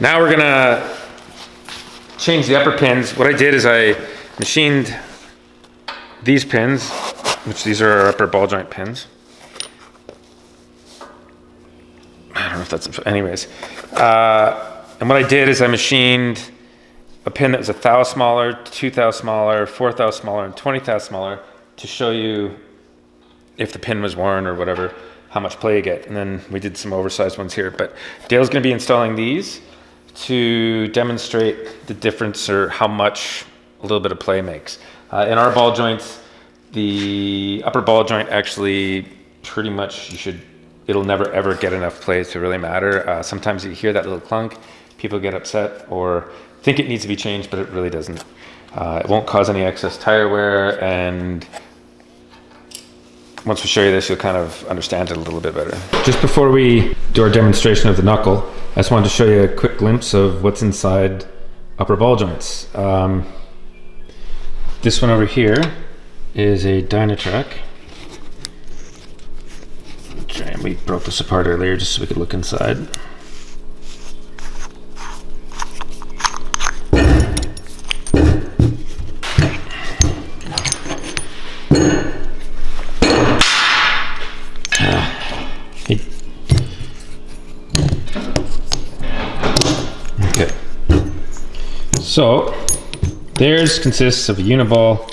Now we're gonna change the upper pins. What I did is I machined these pins, which these are our upper ball joint pins. I don't know if that's, anyways. And what I did is I machined a pin that was 1 thou smaller, 2 thou smaller, 4 thou smaller, and 20 thou smaller to show you if the pin was worn or whatever, how much play you get. And then we did some oversized ones here. But Dale's gonna be installing these to demonstrate the difference or how much a little bit of play makes. In our ball joints, the upper ball joint actually pretty much it'll never ever get enough play to really matter. Sometimes you hear that little clunk, people get upset or think it needs to be changed, but it really doesn't. It won't cause any excess tire wear, and once we show you this, you'll kind of understand it a little bit better. Just before we do our demonstration of the knuckle, I just wanted to show you a quick glimpse of what's inside upper ball joints. This one over here is a Dynatrack. And we broke this apart earlier just so we could look inside. Okay. So theirs consists of a uniball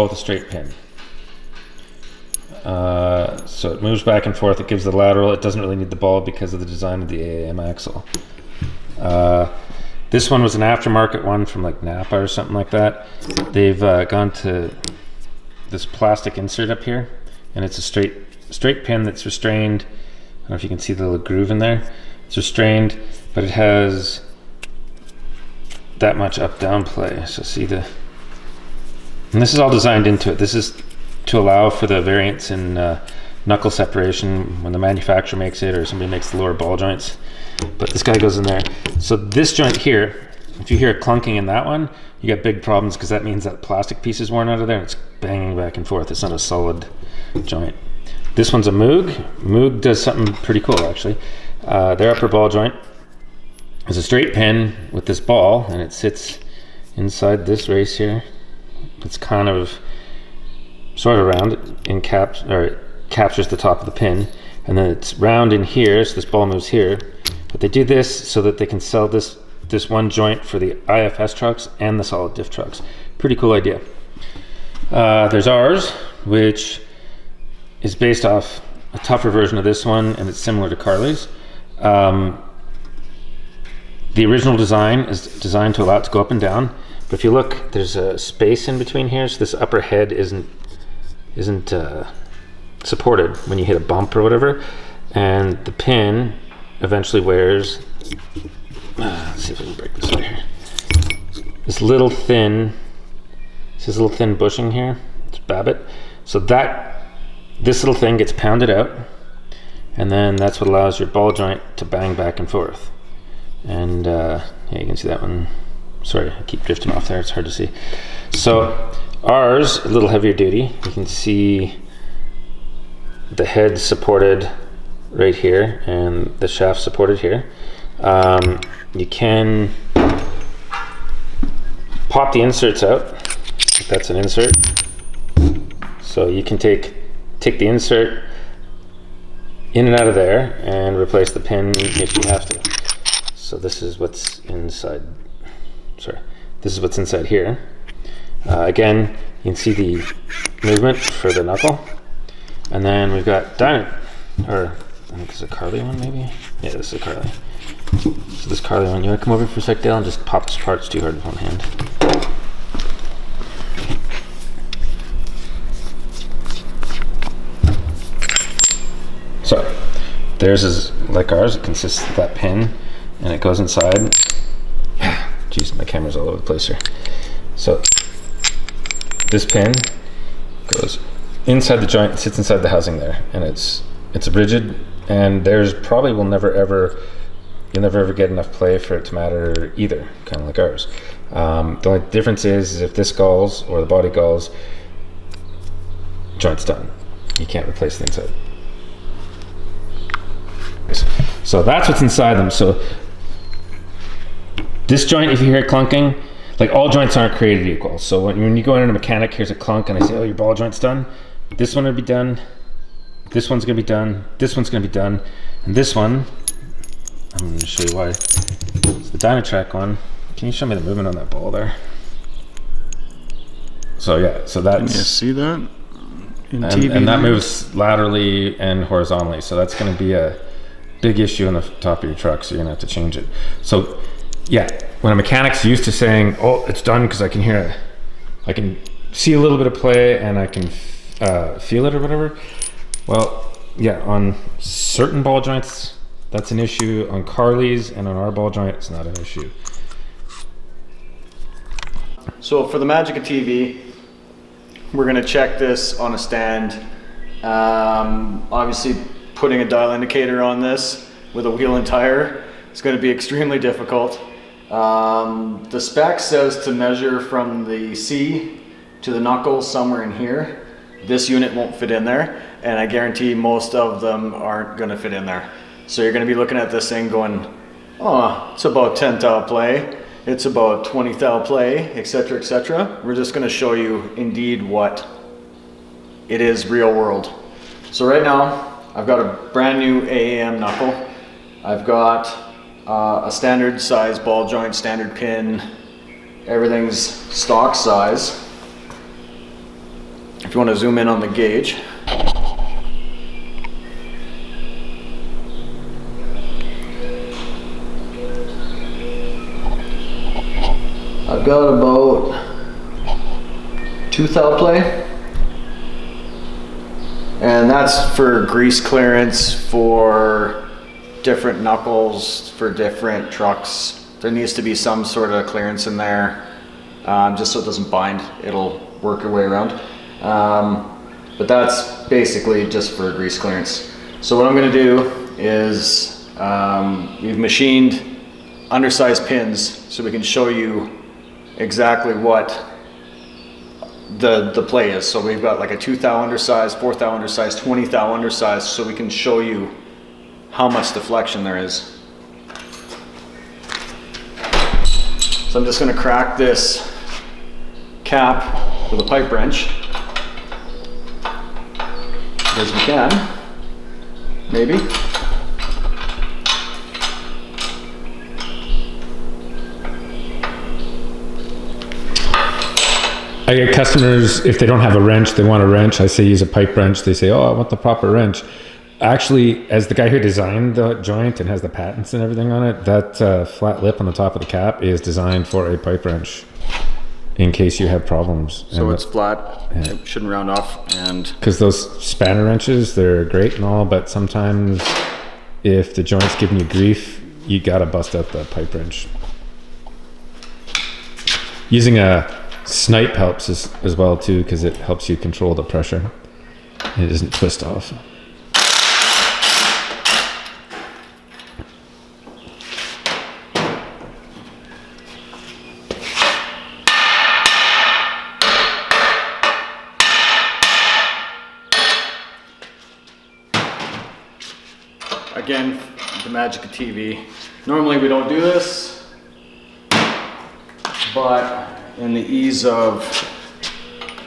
with a straight pin. So it moves back and forth, it gives the lateral, it doesn't really need the ball because of the design of the AAM axle. This one was an aftermarket one from like Napa or something like that. They've gone to this plastic insert up here, and it's a straight pin that's restrained. I don't know if you can see the little groove in there. It's restrained, but it has that much up-down play. So see and this is all designed into it. This is to allow for the variance in knuckle separation when the manufacturer makes it or somebody makes the lower ball joints. But this guy goes in there. So this joint here, if you hear it clunking in that one, you got big problems because that means that plastic piece is worn out of there and it's banging back and forth. It's not a solid joint. This one's a Moog. Moog does something pretty cool actually. Their upper ball joint is a straight pin with this ball, and it sits inside this race here. It's kind of sort of round, it captures the top of the pin, and then it's round in here, so this ball moves here. But they do this so that they can sell this one joint for the IFS trucks and the solid diff trucks. Pretty cool idea. There's ours, which is based off a tougher version of this one, and it's similar to Carly's. The original design is designed to allow it to go up and down, but if you look, there's a space in between here, so this upper head isn't supported when you hit a bump or whatever, and the pin eventually wears. Let's see if I can break this out here. This little thin bushing here. It's babbitt. So this little thing gets pounded out, and then that's what allows your ball joint to bang back and forth. And yeah, you can see that one. Sorry, I keep drifting off there. It's hard to see. So ours, a little heavier duty. You can see the head supported right here and the shaft supported here. You can pop the inserts out. That's an insert. So you can take the insert in and out of there and replace the pin if you have to. So this is what's inside. Sorry, this is what's inside here. Again, you can see the movement for the knuckle. And then we've got I think this is a Carly one maybe? Yeah, this is a Carly. So this Carly one, you want to come over for a sec, Dale, and just pop this apart? It's too hard with one hand. So, theirs is like ours. It consists of that pin, and it goes inside. Jeez, my camera's all over the place here. So, this pin goes inside the joint, sits inside the housing there, and it's rigid, and theirs probably will never ever get enough play for it to matter either, kind of like ours. The only difference is if this galls or the body galls, joint's done. You can't replace the inside. So that's what's inside them. So this joint, if you hear it clunking, like all joints aren't created equal. So when you go in a mechanic, here's a clunk and I say, oh, your ball joint's done. This one will be done. This one's gonna be done. This one's gonna be done. And this one, I'm gonna show you why. It's the Dynatrack one. Can you show me the movement on that ball there? So yeah, so that's... Can you see that? And that moves laterally and horizontally. So that's gonna be a big issue on the top of your truck, so you're gonna have to change it. So yeah, when a mechanic's used to saying, oh, it's done because I can hear it, I can see a little bit of play and I can feel it or whatever. Well, yeah, on certain ball joints, that's an issue. On Carly's and on our ball joint, it's not an issue. So for the Magica TV, we're gonna check this on a stand. Obviously, putting a dial indicator on this with a wheel and tire is gonna be extremely difficult. The spec says to measure from the C to the knuckle somewhere in here. This unit won't fit in there, and I guarantee most of them aren't gonna fit in there. So you're gonna be looking at this thing going, oh, it's about 10 thou play, it's about 20 thou play, etc., etc. We're just gonna show you indeed what it is real world. So right now, I've got a brand new AAM knuckle. I've got a standard size ball joint, standard pin, everything's stock size. If you want to zoom in on the gauge. I've got about 2 thou play. And that's for grease clearance, for different knuckles, for different trucks. There needs to be some sort of clearance in there, just so it doesn't bind. It'll work your way around. But that's basically just for grease clearance. So what I'm gonna do is, we've machined undersized pins so we can show you exactly what the play is. So we've got like a 2 thou undersized, 4 thou undersized, 20 thou undersized, so we can show you how much deflection there is. So I'm just gonna crack this cap with a pipe wrench. As we can, maybe. I get customers, if they don't have a wrench, they want a wrench. I say use a pipe wrench. They say, oh, I want the proper wrench. Actually, as the guy who designed the joint and has the patents and everything on it, that flat lip on the top of the cap is designed for a pipe wrench in case you have problems. So it's flat, yeah. It shouldn't round off. And because those spanner wrenches, they're great and all, but sometimes if the joint's giving you grief, you gotta bust out the pipe wrench. Using a snipe helps as well too, because it helps you control the pressure and it doesn't twist off. Again, the Magica TV. Normally we don't do this, but in the ease of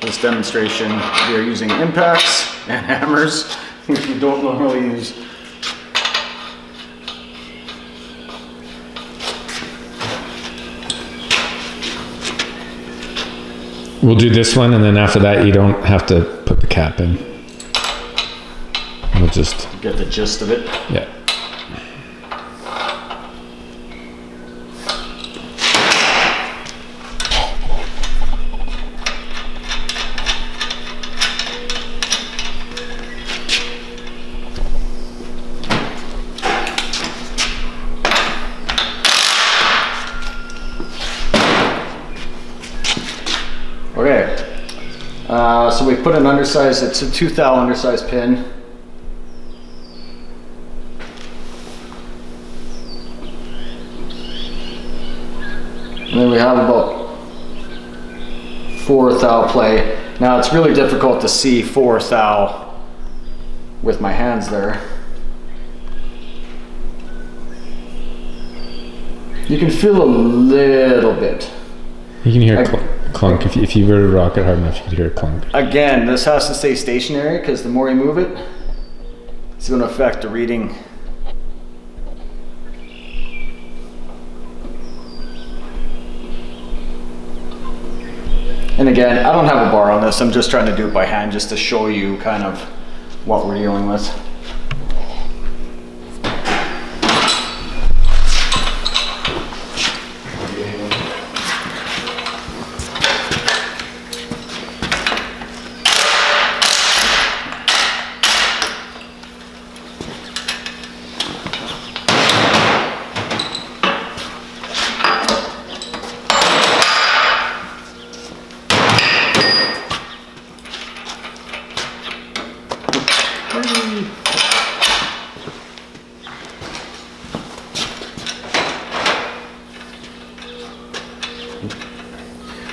this demonstration, we are using impacts and hammers, which we don't normally use. We'll do this one, and then after that, you don't have to put the cap in. We'll just get the gist of it. Yeah. Okay, so we put an undersized, it's a 2 thou undersized pin. And then we have about 4 thou play. Now it's really difficult to see 4 thou with my hands there. You can feel a little bit. You can hear clunk. If you were to rock it hard enough, you could hear a clunk. Again, this has to stay stationary because the more you move it, it's going to affect the reading. And again, I don't have a bar on this. I'm just trying to do it by hand just to show you kind of what we're dealing with.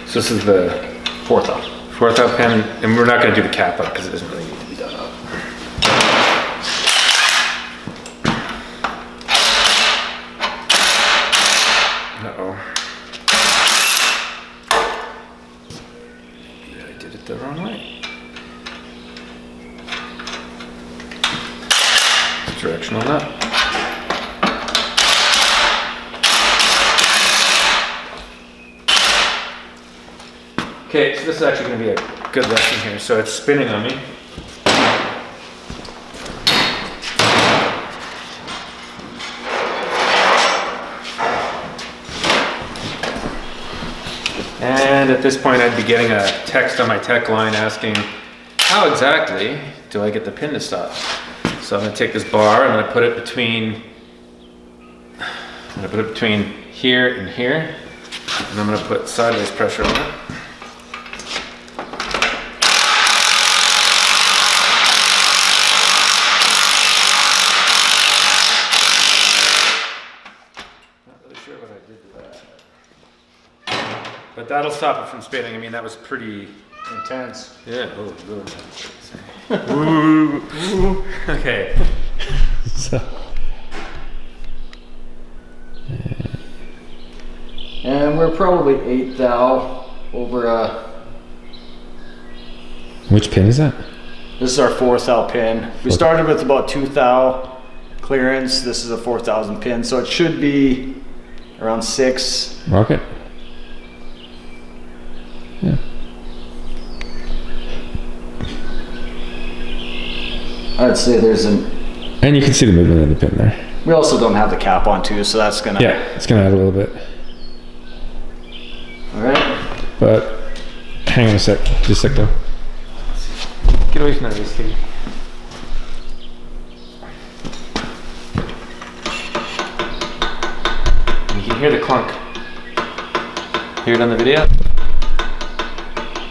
So this is the Fourth up. fourth out pin, and we're not going to do the cap up because it doesn't really need to be done up. Uh-oh. Yeah, I did it the wrong way. Directional nut. Okay, so this is actually going to be a good lesson here. So it's spinning on me. And at this point I'd be getting a text on my tech line asking, how exactly do I get the pin to stop? So I'm going to take this bar, I'm going to put it between here and here, and I'm going to put sideways pressure on it. But that'll stop it from spinning. I mean, that was pretty intense. Yeah. Oh, really intense. Ooh. Okay. So. And we're probably 8 thou over a. Which pin is that? This is our 4 thou pin. We started with about 2 thou clearance. This is a 4,000 pin, so it should be around 6. Rocket. Yeah. I'd say there's an. And you can see the movement of the pin there. We also don't have the cap on too, so that's gonna. Yeah, it's gonna add a little bit. All right. But hang on a sec, just a sec though. Get away from that race, kitty. You can hear the clunk. Hear it on the video?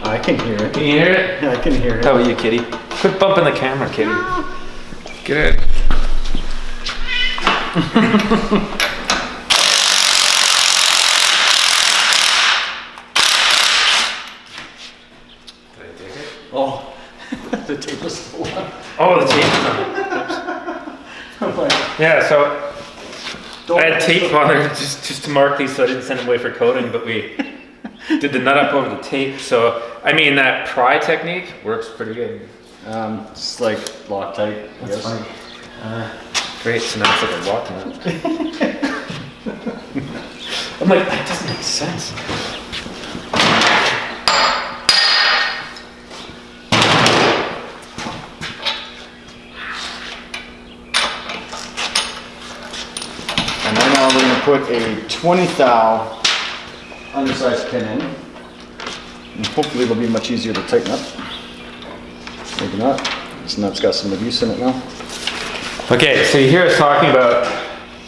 I can hear it. Can you hear it? I can hear it. How about you, kitty? Quit bumping the camera, kitty. Get it. Did I take it? Oh, the tape was still on. Oh, the tape is on. Oops. Yeah, so I had tape on there just to mark these so I didn't send them away for coating, but we did the nut up over the tape. So, I mean, that pry technique works pretty good. It's like Loctite. That's funny. Great, so now it's like a lock nut. I'm like, that doesn't make sense. And then now we're going to put a 20 thou undersized pin in. And hopefully it'll be much easier to tighten up. Maybe not. This nut's got some abuse in it now. Okay, so you hear us talking about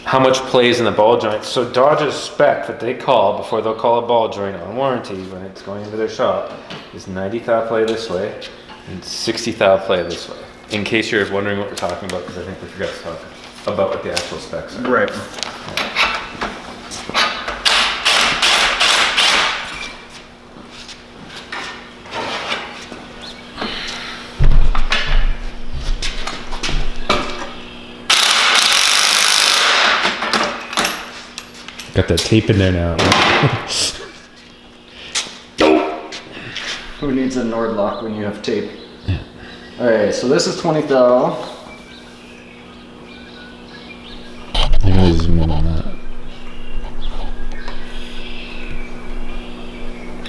how much plays in the ball joint. So Dodge's spec that they call before they'll call a ball joint on warranty when it's going into their shop is 90 thou play this way and 60 thou play this way. In case you're wondering what we're talking about, because I think we forgot to talk about what the actual specs are. Right. Got that tape in there now. Who needs a Nord lock when you have tape? Yeah. Alright, so this is 20 thou. I'm gonna zoom in on that.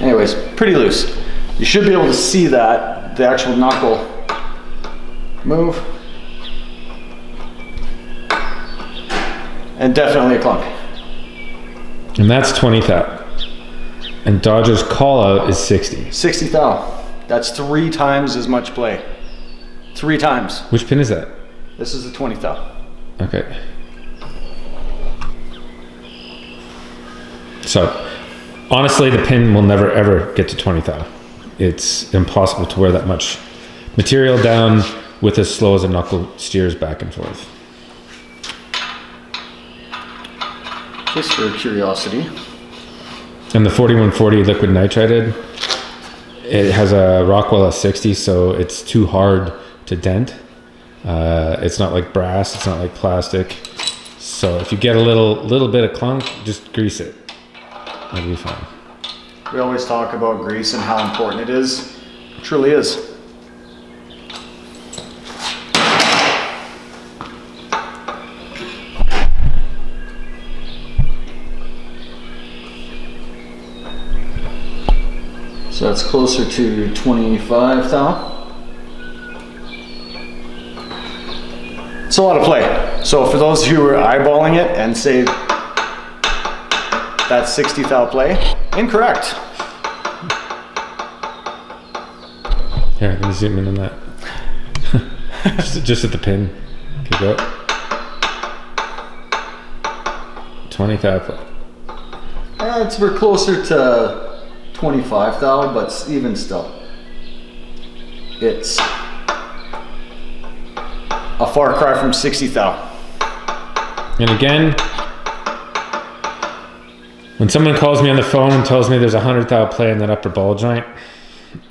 Anyways, pretty loose. You should be able to see that, the actual knuckle move. And definitely a clunk. And that's 20 thou. And Dodge's call out is 60. 60 thou. That's 3 times as much play. 3 times. Which pin is that? This is the 20 thou. Okay. So, honestly, the pin will never ever get to 20 thou. It's impossible to wear that much material down with as slow as a knuckle steers back and forth. Just for curiosity. And the 4140 liquid nitride, it has a Rockwell S60, so it's too hard to dent. It's not like brass, it's not like plastic. So if you get a little bit of clunk, just grease it. It'll be fine. We always talk about grease and how important it is. It truly is. So that's closer to 25 thou. It's a lot of play. So for those who are eyeballing it and say that's 60 thou play, incorrect. Here, let me zoom in on that. just at the pin. Okay, go. 20 thou play. We're closer to 25 thou, but even still, it's a far cry from 60 thou. And again, when someone calls me on the phone and tells me there's 100 thou play in that upper ball joint,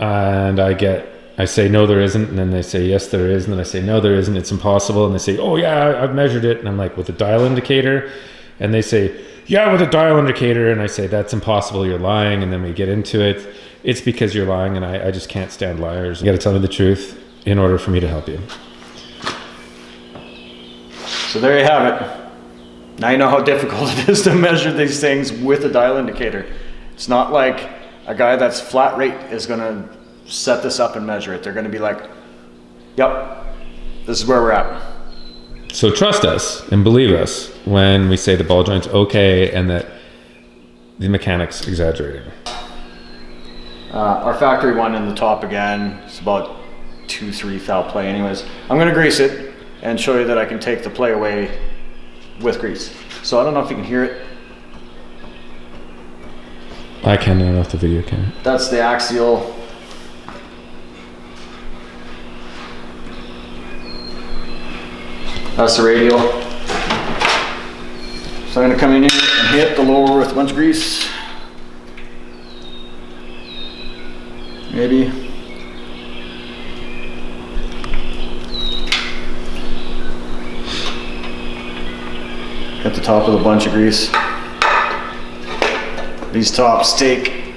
and I say no there isn't, and then they say yes there is, and then I say no there isn't, it's impossible, and they say oh yeah I've measured it, and I'm like with a dial indicator, and they say yeah with a dial indicator, and I say that's impossible, you're lying, and then we get into it. It's because you're lying, and I just can't stand liars. You gotta tell me the truth in order for me to help you. So there you have it. Now you know how difficult it is to measure these things with a dial indicator. It's not like a guy that's flat rate is gonna set this up and measure it. They're gonna be like, yep, this is where we're at. So trust us and believe us when we say the ball joint's okay and that the mechanic's exaggerating. Our factory one in the top again, it's about 2-3 thou play anyways. I'm gonna grease it and show you that I can take the play away with grease. So I don't know if you can hear it. I can, I don't know if the video can. That's the axial. That's the radial. So I'm gonna come in here and hit the lower with a bunch of grease. Maybe. Hit the top with a bunch of grease. These tops take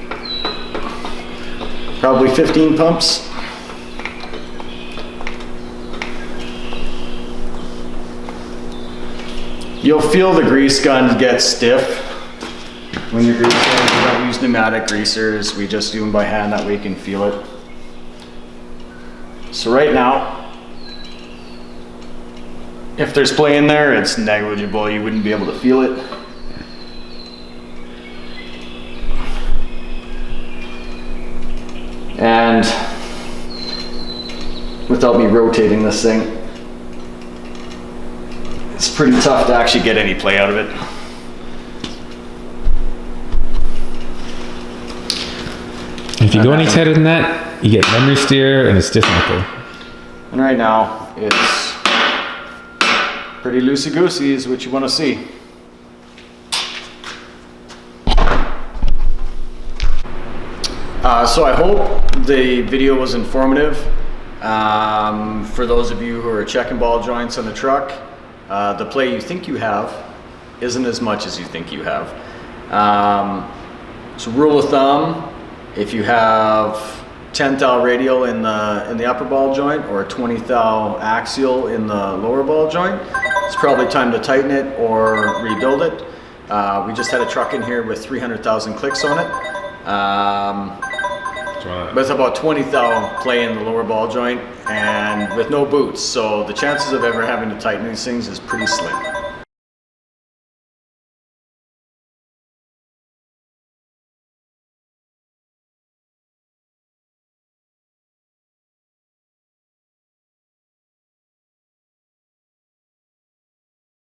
probably 15 pumps. You'll feel the grease gun get stiff when you're greasing. We don't use pneumatic greasers, we just do them by hand, that way you can feel it. So right now, if there's play in there, it's negligible, you wouldn't be able to feel it. And without me rotating this thing, it's pretty tough to actually get any play out of it. If you go any tighter than that, you get memory steer and a stiff knuckle. And right now, it's pretty loosey-goosey is what you want to see. So I hope the video was informative. For those of you who are checking ball joints on the truck, the play you think you have isn't as much as you think you have. So rule of thumb, if you have 10 thou radial in the upper ball joint or 20 thou axial in the lower ball joint, it's probably time to tighten it or rebuild it. We just had a truck in here with 300,000 clicks on it. But it's about 20 thou play in the lower ball joint and with no boots. So the chances of ever having to tighten these things is pretty slim.